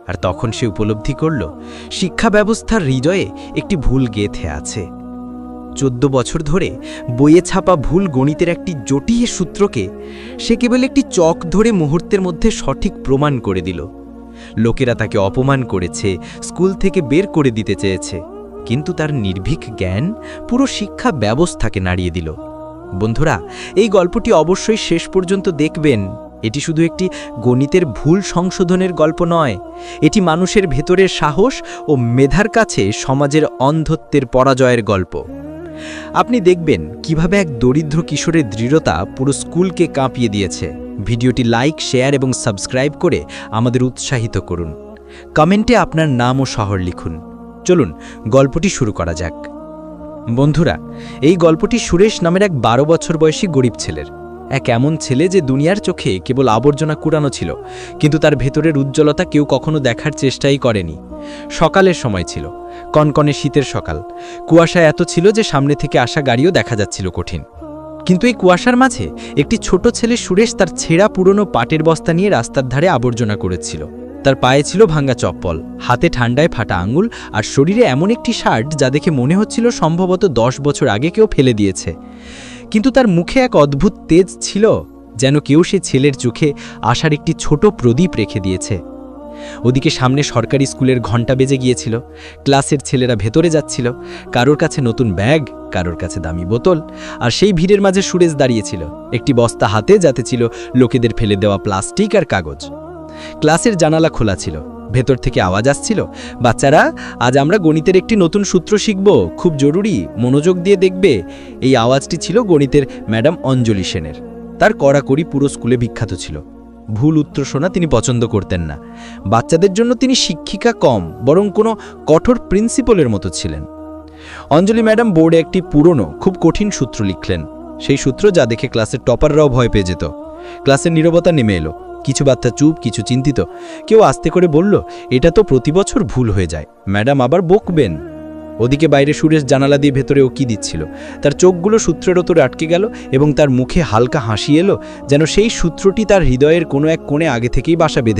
আর তখন সে উপলব্ধি করল শিক্ষা ব্যবস্থার হৃদয়ে একটি ভুল গেঁথে আছে। 14 বছর ধরে বইয়ে ছাপা ভুল গণিতের একটি জটিল সূত্রকে সে কেবল একটি চক ধরে মুহূর্তের মধ্যে সঠিক প্রমাণ করে দিল। লোকেরা তাকে অপমান করেছে, স্কুল থেকে বের করে দিতে চেয়েছে, কিন্তু তার নির্ভীক জ্ঞান পুরো শিক্ষা ব্যবস্থাকে নাড়িয়ে দিল। বন্ধুরা, এই গল্পটি অবশ্যই শেষ পর্যন্ত দেখবেন। এটি শুধু একটি গণিতের ভুল সংশোধনের গল্প নয়, এটি মানুষের ভেতরের সাহস ও মেধার কাছে সমাজের অন্ধত্বের পরাজয়ের গল্প। আপনি দেখবেন কিভাবে এক দরিদ্র কিশোরের দৃঢ়তা পুরো স্কুলকে কাঁপিয়ে দিয়েছে। ভিডিওটি লাইক, শেয়ার এবং সাবস্ক্রাইব করে আমাদের উৎসাহিত করুন। কমেন্টে আপনার নাম ও শহর লিখুন। চলুন গল্পটি শুরু করা যাক। বন্ধুরা, এই গল্পটি সুরেশ নামের এক 12 বছর বয়সী গরিব ছেলের। এক এমন ছেলে যে দুনিয়ার চোখে কেবল আবর্জনা কুড়ানো ছিল, কিন্তু তার ভেতরের উজ্জ্বলতা কেউ কখনো দেখার চেষ্টাই করেনি। সকালের সময় ছিল, কনকনে শীতের সকাল। কুয়াশা এত ছিল যে সামনে থেকে আসা গাড়িও দেখা যাচ্ছিল কঠিন। কিন্তু এই কুয়াশার মাঝে একটি ছোট ছেলে সুরেশ তার ছেঁড়া পুরনো পাটের বস্তা নিয়ে রাস্তার ধারে আবর্জনা করেছিল। তার পায়ে ছিল ভাঙা চপ্পল, হাতে ঠান্ডায় ফাটা আঙুল, আর শরীরে এমন একটি শার্ট যা দেখে মনে হচ্ছিল সম্ভবত 10 বছর আগে কেউ ফেলে দিয়েছে। কিন্তু তার মুখে এক অদ্ভুত তেজ ছিল, যেন কেউ সে ছেলের চোখে আশার একটি ছোট প্রদীপ রেখে দিয়েছে। ওদিকে সামনে সরকারি স্কুলের ঘণ্টা বেজে গিয়েছিল। ক্লাসের ছেলেরা ভেতরে যাচ্ছিল, কারোর কাছে নতুন ব্যাগ, কারোর কাছে দামি বোতল, আর সেই ভিড়ের মাঝে সুরেশ দাঁড়িয়েছিল, একটি বস্তা হাতে, যাতে ছিল লোকেদের ফেলে দেওয়া প্লাস্টিক আর কাগজ। ক্লাসের জানালা খোলা ছিল, ভেতর থেকে আওয়াজ আসছিল, বাচ্চারা, আজ আমরা গণিতের একটি নতুন সূত্র শিখব, খুব জরুরি, মনোযোগ দিয়ে দেখবে। এই আওয়াজটি ছিল গণিতের ম্যাডাম অঞ্জলি সেনের। তার কড়াকড়ি পুরো স্কুলে বিখ্যাত ছিল। ভুল উত্তর শোনা তিনি পছন্দ করতেন না। বাচ্চাদের জন্য তিনি শিক্ষিকা কম, বরং কোনো কঠোর প্রিন্সিপালের মতো ছিলেন। অঞ্জলি ম্যাডাম বোর্ডে একটি পুরনো, খুব কঠিন সূত্র লিখলেন, সেই সূত্র যা দেখে ক্লাসের টপাররাও ভয় পেয়ে যেত। ক্লাসের নীরবতা নেমে এলো। কিছু বাচ্চা চুপ, কিছু চিন্তিত, কেউ আস্তে করে বলল, এটা তো প্রতি বছর ভুল হয়ে যায়, ম্যাডাম আবার বকবেন। ওদিকে বাইরে সুরেশ জানালা দিয়ে ভেতরে ও কি দিচ্ছিল। তার চোখগুলো সূত্রের ওপরে আটকে গেল এবং তার মুখে হালকা হাসি এলো, যেন সেই সূত্রটি তার হৃদয়ের কোনো এক কোণে আগে থেকেই বাসা বেঁধে